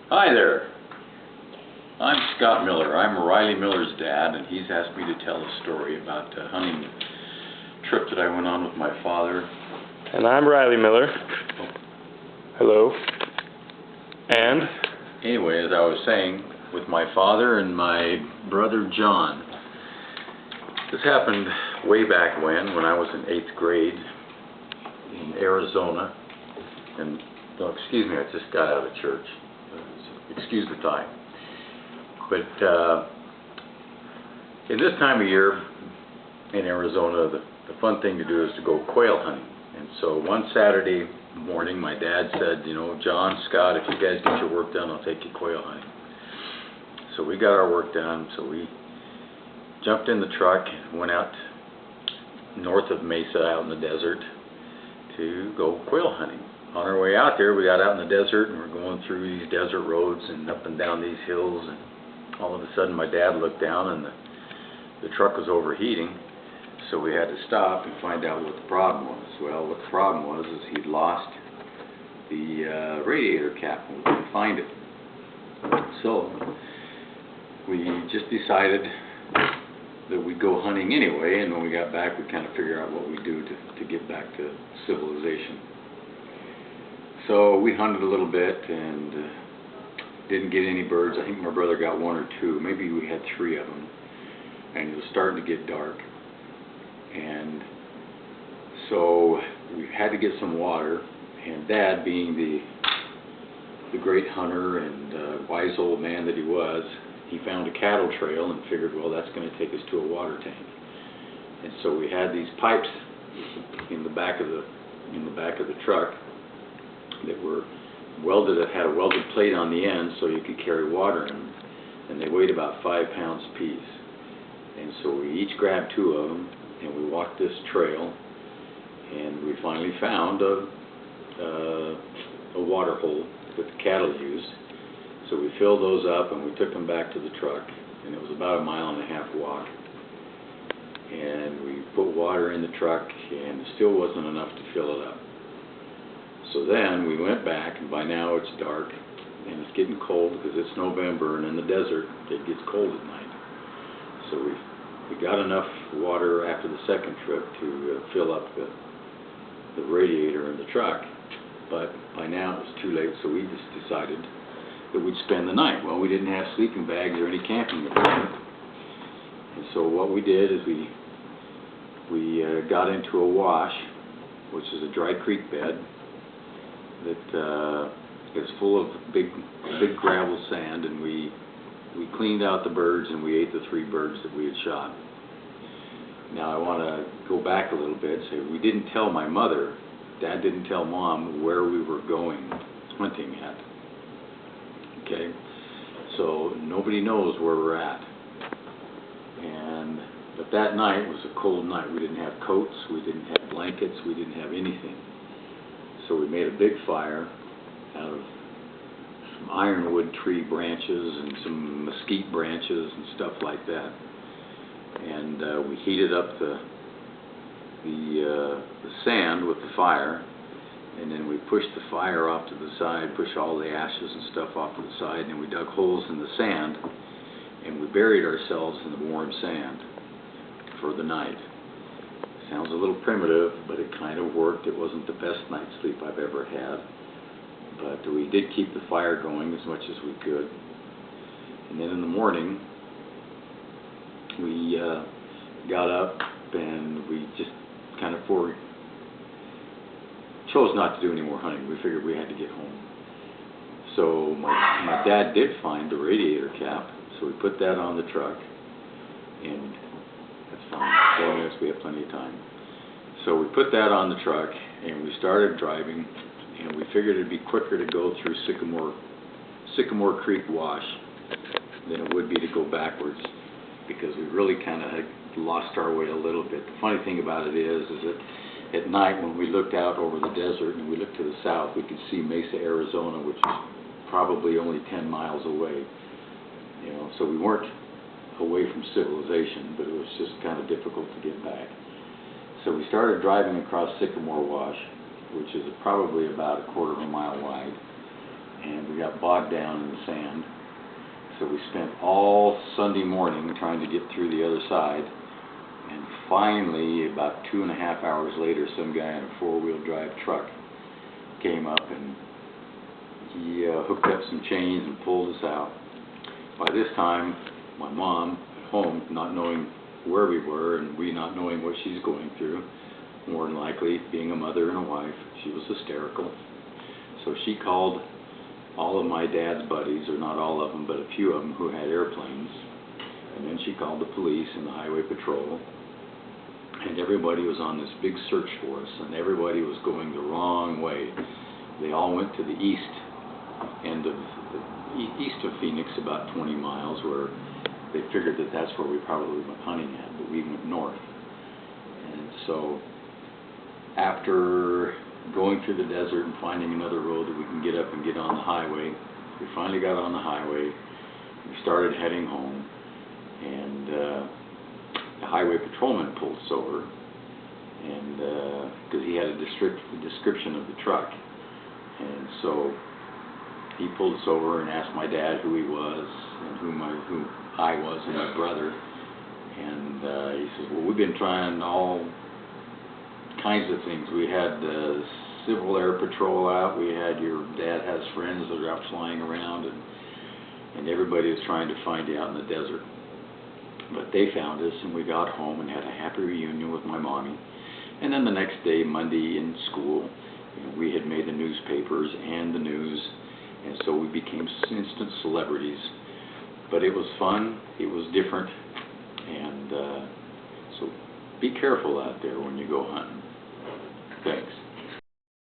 Hi there. I'm Scott Miller. I'm Riley Miller's dad, and he's asked me to tell a story about a hunting trip that I went on with my father. And I'm Riley Miller. Hello. And? Anyway, as I was saying, with my father and my brother John. This happened way back when I was in 8th grade in Arizona. And, no, excuse me, I just got out of church. Excuse the time. But in this time of year in Arizona, the fun thing to do is to go quail hunting. And so one Saturday morning, my dad said, you know, John, Scott, if you guys get your work done, I'll take you quail hunting. So we got our work done, so we jumped in the truck and went out north of Mesa out in the desert to go quail hunting. On our way out there, we got out in the desert and we're going through these desert roads and up and down these hills, and all of a sudden my dad looked down and the truck was overheating, so we had to stop and find out what the problem was. Well, what the problem was is he'd lost the radiator cap and we couldn't find it. So we just decided that we'd go hunting anyway, and when we got back we'd kind of figure out what we'd do to get back to civilization. So we hunted a little bit and didn't get any birds. I think my brother got 1 or 2. Maybe we had 3 of them. And it was starting to get dark. And so we had to get some water. And Dad, being the great hunter and wise old man that he was, he found a cattle trail and figured, well, that's going to take us to a water tank. And so we had these pipes in the back of the truck that were welded. It had a welded plate on the end so you could carry water in them, and they weighed about 5 pounds apiece. And so we each grabbed 2 of them and we walked this trail, and we finally found a water hole that the cattle used. So we filled those up and we took them back to the truck, and it was about a 1.5 mile walk. And we put water in the truck and it still wasn't enough to fill it up. So then we went back, and by now it's dark and it's getting cold because it's November, and in the desert it gets cold at night. So we got enough water after the second trip to fill up the radiator in the truck, but by now it was too late, so we just decided that we'd spend the night. Well, we didn't have sleeping bags or any camping equipment, and so what we did is we got into a wash, which is a dry creek bed that is full of big gravel sand, and we cleaned out the birds and we ate the 3 birds that we had shot. Now I want to go back a little bit and say we didn't tell my mother, Dad didn't tell Mom where we were going hunting at. Okay, so nobody knows where we're at. But that night was a cold night. We didn't have coats, we didn't have blankets, we didn't have anything. So we made a big fire out of some ironwood tree branches and some mesquite branches and stuff like that. And we heated up the sand with the fire, and then we pushed the fire off to the side, pushed all the ashes and stuff off to the side, and then we dug holes in the sand, and we buried ourselves in the warm sand for the night. Sounds a little primitive, but it kind of worked. It wasn't the best night's sleep I've ever had, but we did keep the fire going as much as we could. And then in the morning, we got up and we just kind of chose not to do any more hunting. We figured we had to get home. So my dad did find the radiator cap, so we put that on the truck, and that's fine, 4 minutes, we have plenty of time. So we put that on the truck and we started driving, and we figured it'd be quicker to go through Sycamore Creek Wash than it would be to go backwards, because we really kind of had lost our way a little bit. The funny thing about it is that at night when we looked out over the desert and we looked to the south, we could see Mesa, Arizona, which is probably only 10 miles away. You know, so we weren't away from civilization, but it was just kind of difficult to get back. So we started driving across Sycamore Wash, which is probably about a 1/4 mile wide, and we we got bogged down in the sand. So we spent all Sunday morning trying to get through the other side. And finally, about 2.5 hours later, some guy in a four-wheel drive truck came up and he hooked up some chains and pulled us out. By this time, my mom at home, not knowing where we were and we not knowing what she's going through, more than likely being a mother and a wife, she was hysterical. So she called all of my dad's buddies, or not all of them, but a few of them who had airplanes. And then she called the police and the highway patrol. And everybody was on this big search for us, and everybody was going the wrong way. They all went to the east end of east of Phoenix, about 20 miles, where they figured that that's where we probably went hunting at, but we went north. And so after going through the desert and finding another road that we can get up and get on the highway, we finally got on the highway. We started heading home, and the highway patrolman pulled us over, and because he had a description of the truck, and so he pulled us over and asked my dad who he was and who I was and my brother, and he says, well, we've been trying all kinds of things. We had Civil Air Patrol out, we had your dad has friends that are out flying around, and everybody was trying to find you out in the desert. But they found us, and we got home and had a happy reunion with my mommy. And then the next day, Monday in school, we had made the newspapers and the news, and so we became instant celebrities. But it was fun, it was different, and so be careful out there when you go hunting. Thanks.